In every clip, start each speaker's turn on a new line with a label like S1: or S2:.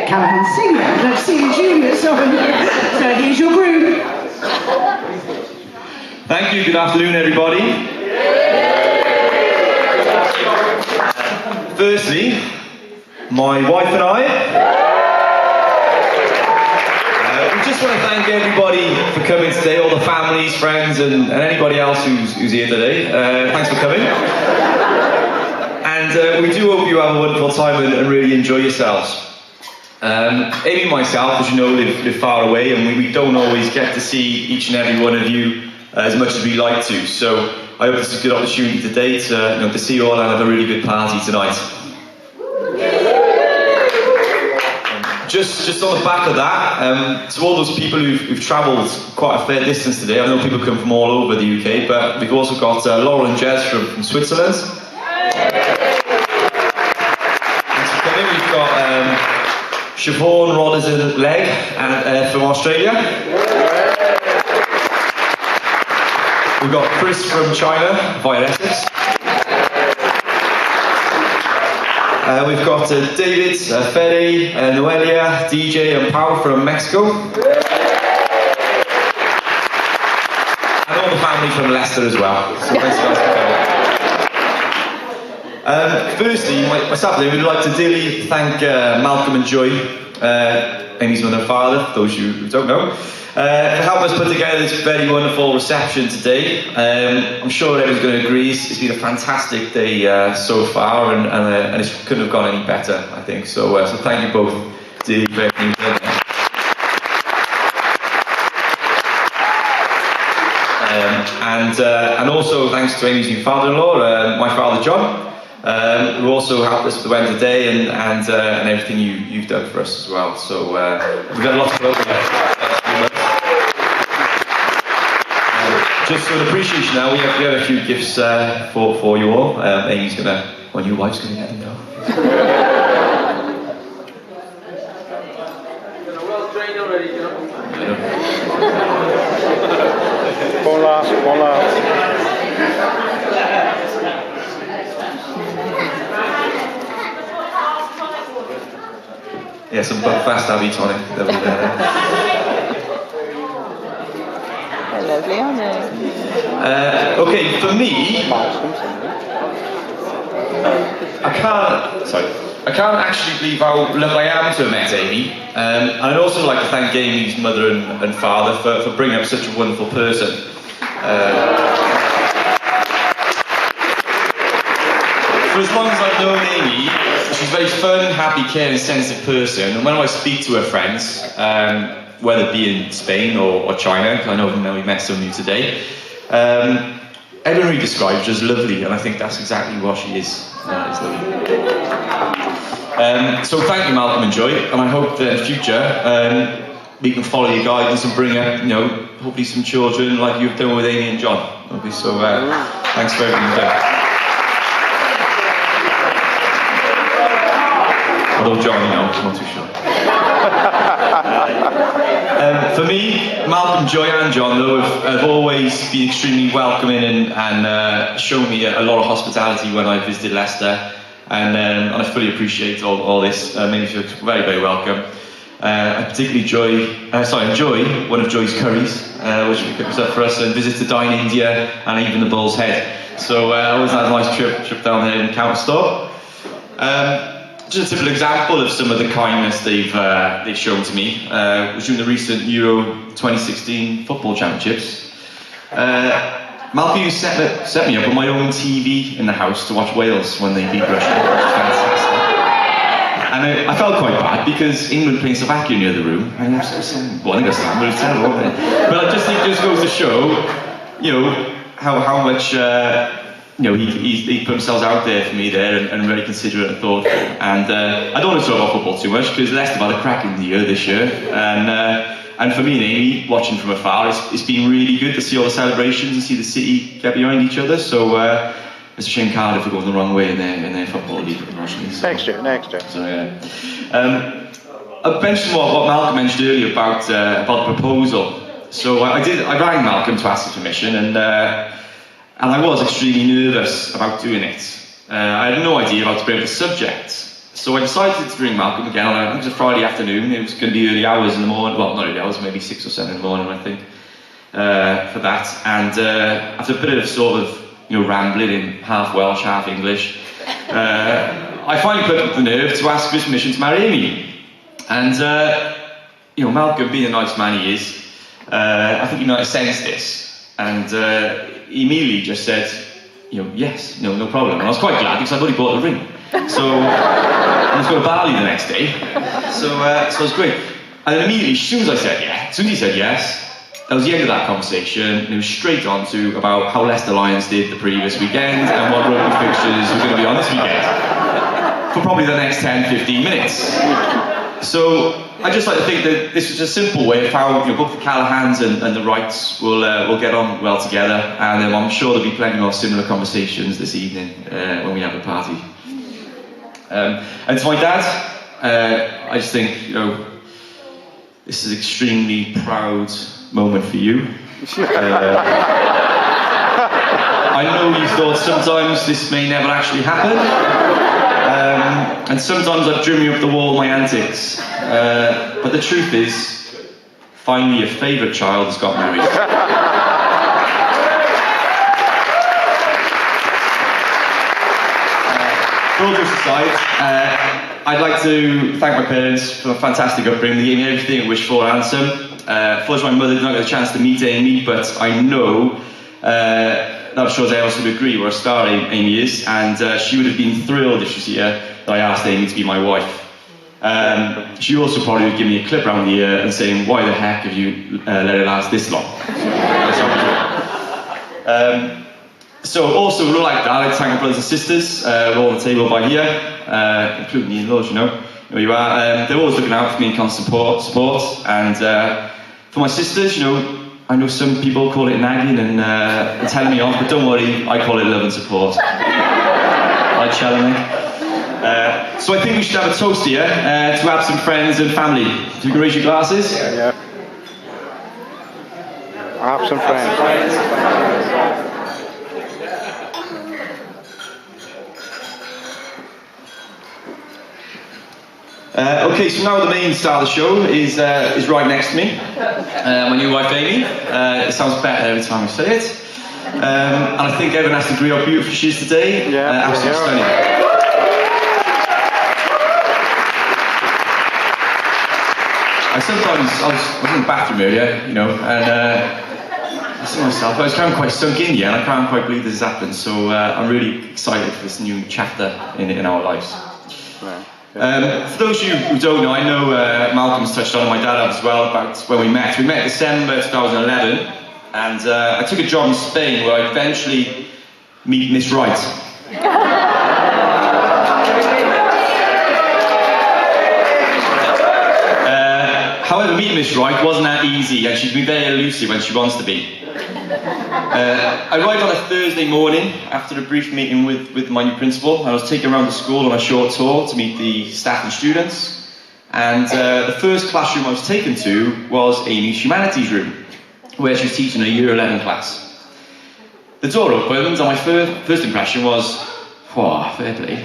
S1: Callaghan Senior. No, Senior Junior, sorry. So here's your group.
S2: Thank you, good afternoon everybody. Firstly, my wife and I, we just want to thank everybody for coming today, all the families, friends and anybody else who's here today. Thanks for coming. And we do hope you have a wonderful time and really enjoy yourselves. Amy and myself, as you know, live far away and we don't always get to see each and every one of you as much as we like to. So I hope this is a good opportunity today to see you all and have a really good party tonight. Just on the back of that, to all those people who've travelled quite a fair distance today, I know people come from all over the UK, but we've also got Laurel and Jez from Switzerland. Thanks for coming. We've got Siobhan, Rodders and Leg from Australia. We've got Chris from China via Essex. We've got David, Fede, Noelia, DJ and Pau from Mexico. And all the family from Leicester as well. So thanks guys for coming. Firstly, myself today, we'd like to dearly thank Malcolm and Joy, Amy's mother and father, for those who don't know, for helping us put together this very wonderful reception today. I'm sure everyone's going to agree it's been a fantastic day so far, and it couldn't have gone any better, I think. So thank you both dearly for everything you've done. And also thanks to Amy's new father-in-law, my father John, who also helped us with the wedding today and everything you've done for us as well. So we've got a lot to go over. Just for an appreciation now, we have a few gifts for you all. Amy's gonna, well, your wife's gonna let them know.
S3: You're well trained already, you know.
S4: One last.
S2: Yeah, some Buckfast Abbey tonic.
S5: Lovely, aren't they?
S2: Okay, for me, I can't actually believe how lucky I am to have met Amy. And I'd also like to thank Amy's mother and father for bringing up such a wonderful person. For as long as I've known Amy, she's a very fun, happy, caring, sensitive person. And when I speak to her friends, whether it be in Spain or China, because I know we met some of you today, everyone really describes her as lovely, and I think that's exactly what she is. Is lovely. So thank you, Malcolm and Joy, and I hope that in the future we can follow your guidance and bring up, hopefully some children like you've done with Amy and John. Okay, so thanks for everything you've done. Although John, I'm not too sure. For me, Malcolm, Joy and John, though, have always been extremely welcoming and shown me a lot of hospitality when I visited Leicester, and I fully appreciate all this. Made me feel very, very welcome. I particularly enjoy one of Joy's curries, which we cooked up for us, and visit to Dine India and even the Bull's Head. So I always had a nice trip down there in Counter Store. Just a typical example of some of the kindness they've shown to me was during the recent Euro 2016 football championships. Malcolm set me up on my own TV in the house to watch Wales when they beat Russia. And I felt quite bad because England playing Slovakia near the room, and I was saying, well, I think that's really terrible, wasn't it? But I just think it just goes to show, how much. He put himself out there for me there and really considerate and thoughtful. And I don't want to talk about football too much because Leicester had a cracking year this year. And for me and Amy, watching from afar, it's been really good to see all the celebrations and see the city get behind each other. So it's a shame Cardiff are going the wrong way in their football league, unfortunately. So,
S4: Next year.
S2: So yeah. I mentioned what Malcolm mentioned earlier about the proposal. So I rang Malcolm to ask his permission, and I was extremely nervous about doing it. I had no idea how to bring up the subject. So I decided to bring Malcolm again on, I think it was a Friday afternoon. It was going to be early hours in the morning, well, not early hours, maybe 6 or 7 in the morning, I think, for that. And after a bit of sort of, rambling in half Welsh, half English, I finally put up the nerve to ask for his permission to marry Amy. And, Malcolm, being a nice man he is, I think he might have sensed this. And he immediately just said, yes, no problem. And I was quite glad because I'd already bought the ring. So I was going to Bali the next day. So it was great. And then immediately, as soon as he said yes, that was the end of that conversation. And it was straight on to about how Leicester Lions did the previous weekend and what rugby fixtures were going to be on this weekend. For probably the next 10, 15 minutes. So I just like to think that this was a simple way of how both the Callahans and the Wrights will get on well together, and I'm sure there'll be plenty more similar conversations this evening when we have a party. And to my dad, I just think this is an extremely proud moment for you. I know you thought sometimes this may never actually happen. And sometimes I've driven you up the wall with my antics. But the truth is, finally your favourite child has got married. All jokes aside, I'd like to thank my parents for a fantastic upbringing. They gave me everything I wished for and some. Unfortunately, my mother did not get a chance to meet Amy, but I know I'm sure they also would agree what a star Amy is, and she would have been thrilled if she was here that I asked Amy to be my wife. She also probably would give me a clip around the ear and saying, why the heck have you let it last this long? So also, we're all like that. I'd like to thank my brothers and sisters, we're all on the table by here, including the in-laws, you know you are. They're always looking out for me and constant support. And for my sisters, I know some people call it nagging and telling me off, but don't worry, I call it love and support. Right, Shalom? So I think we should have a toast here to absent friends and family. If you can raise your glasses.
S4: Yeah. Absent friends.
S2: Okay, so now the main star of the show is right next to me. My new wife Amy. It sounds better every time I say it. And I think everyone has to agree how beautiful she is today.
S4: Yeah,
S2: absolutely stunning. I was in the bathroom earlier, and I said to myself, I was kind of quite sunk in here, and I can't quite believe this has happened. So I'm really excited for this new chapter in our lives.
S4: Right.
S2: For those of you who don't know, I know Malcolm's touched on, and my dad has as well, about when we met. We met in December 2011, and I took a job in Spain where I eventually meet Miss Wright. However, meeting Miss Wright wasn't that easy, and she's been very elusive when she wants to be. I arrived on a Thursday morning after a brief meeting with my new principal, and I was taken around the school on a short tour to meet the staff and students. And the first classroom I was taken to was Amy's humanities room, where she was teaching a year 11 class. The door opened, and my first impression was, wow, fair play.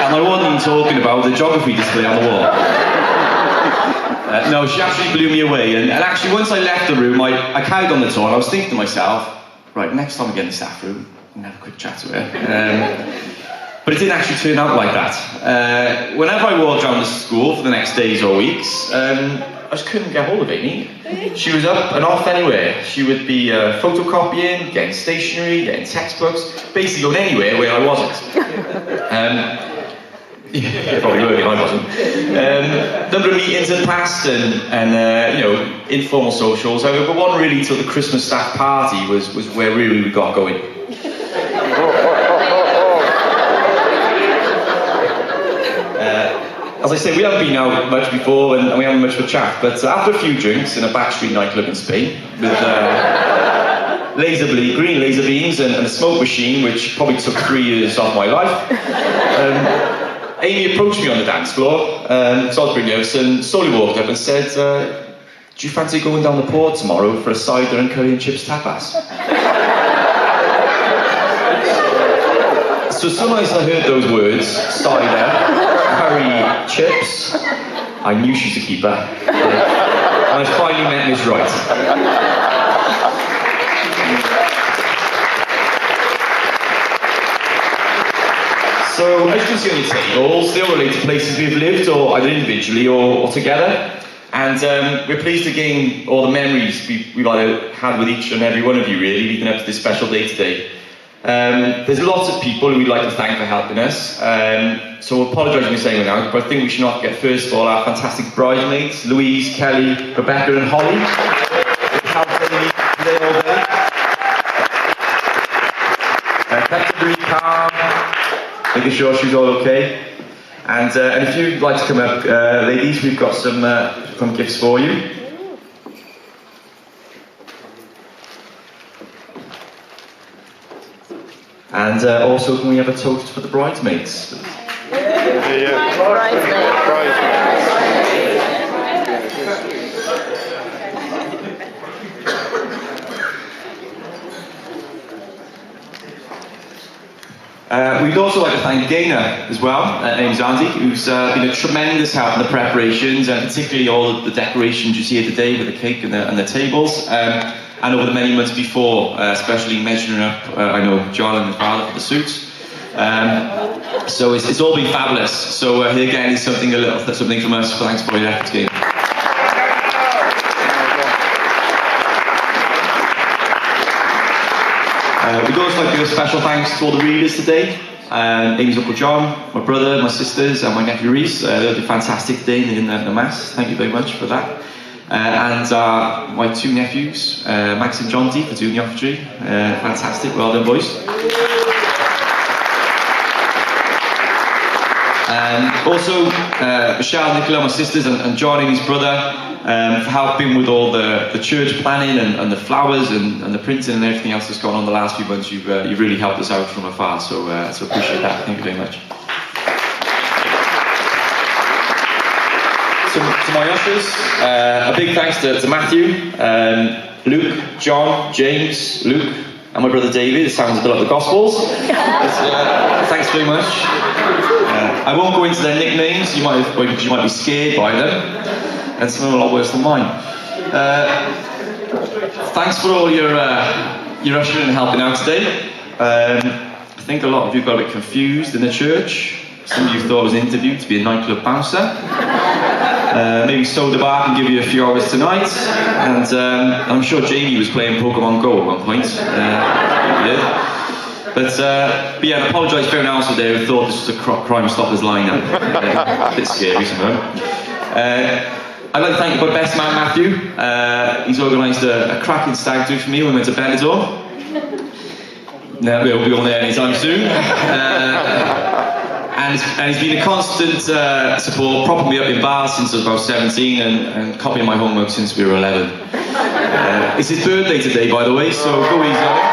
S2: And I wasn't even talking about the geography display on the wall. No, she actually blew me away, and actually once I left the room, I carried on the tour, and I was thinking to myself, right, next time I get in the staff room, I'm going to have a quick chat to her. But it didn't actually turn out like that. Whenever I walked around the school for the next days or weeks, I just couldn't get hold of Amy. She was up and off anywhere. She would be photocopying, getting stationery, getting textbooks, basically going anywhere where I wasn't. Yeah, probably were, I wasn't. Number of meetings had passed and informal socials. However, one really till the Christmas staff party was where really we got going. As I say, we haven't been out much before and we haven't much of a chat, but after a few drinks in a backstreet nightclub in Spain with green laser beams and a smoke machine, which probably took 3 years off my life, Amy approached me on the dance floor, so I was pretty nervous, and slowly walked up and said, do you fancy going down the port tomorrow for a cider and curry and chips tapas? So as soon as I heard those words, cider, curry, chips, I knew she's a keeper. And I finally met Miss Wright. So as you can see on your tables, they all relate to places we've lived, or either individually or together. And we're pleased to gain all the memories we've either had with each and every one of you, really, leading up to this special day today. There's lots of people who we'd like to thank for helping us. So we'll apologise for saying it now, but I think we should not forget, first of all, our fantastic bridesmaids, Louise, Kelly, Rebecca and Holly. They've helped me today all day. Kept her really calm, making sure she's all okay. And if you'd like to come up, ladies, we've got some gifts for you. And also, can we have a toast for the bridesmaids? We'd also like to thank Gaynor as well, name's Andy, who's been a tremendous help in the preparations, and particularly all the decorations you see here today with the cake and the tables. And over the many months before, especially measuring up, I know, John and the father for the suits. So it's all been fabulous. So here again is something from us. Thanks for your efforts, Gaynor. We'd also like to give a special thanks to all the readers today. Amy's Uncle John, my brother, my sisters, and my nephew Reese. They did a fantastic day in the Mass. Thank you very much for that. And my two nephews, Max and John D, for doing the offertory. Fantastic, well done, boys. Also, Michelle, Nicola, my sisters, and John, Amy's brother, for helping with all the church planning and the flowers and the printing and everything else that's gone on the last few months. You've really helped us out from afar, so appreciate that. Thank you very much. To my ushers, a big thanks to Matthew, Luke, John, James, Luke, and my brother David. It sounds a bit like the Gospels. Thanks very much. I won't go into their nicknames, because you might be scared by them, and some of them are a lot worse than mine. Thanks for all your ushering and helping out today. I think a lot of you got a bit confused in the church. Some of you thought it was an interview to be a nightclub bouncer. Maybe soda bar can give you a few hours tonight, and I'm sure Jamie was playing Pokemon Go at one point. But yeah, I apologise for anyone else out there who thought this was a Crime Stoppers lineup. A bit scary, somewhere. I'd like to thank my best man Matthew. He's organised a cracking stag do for me when we went to Benidorm. No, we'll be on there anytime soon. And he's been a constant support, propping me up in bars since I was about 17 and copying my homework since we were 11. It's his birthday today, by the way, so go easy on him.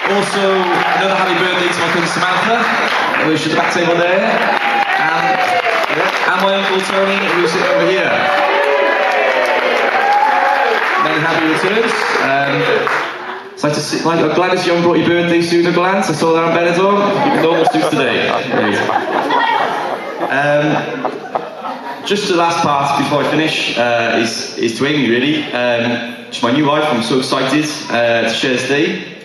S2: Also, another happy birthday to my cousin Samantha, who's at the back table there. And my uncle Tony, who's sitting over here. Many happy returns. It's like to see, I'm glad this young brought your birthday suit at a glance. I saw that on Benidorm. You can almost do today. Just the last part before I finish is to Amy, really. She's my new wife. I'm so excited to share this day.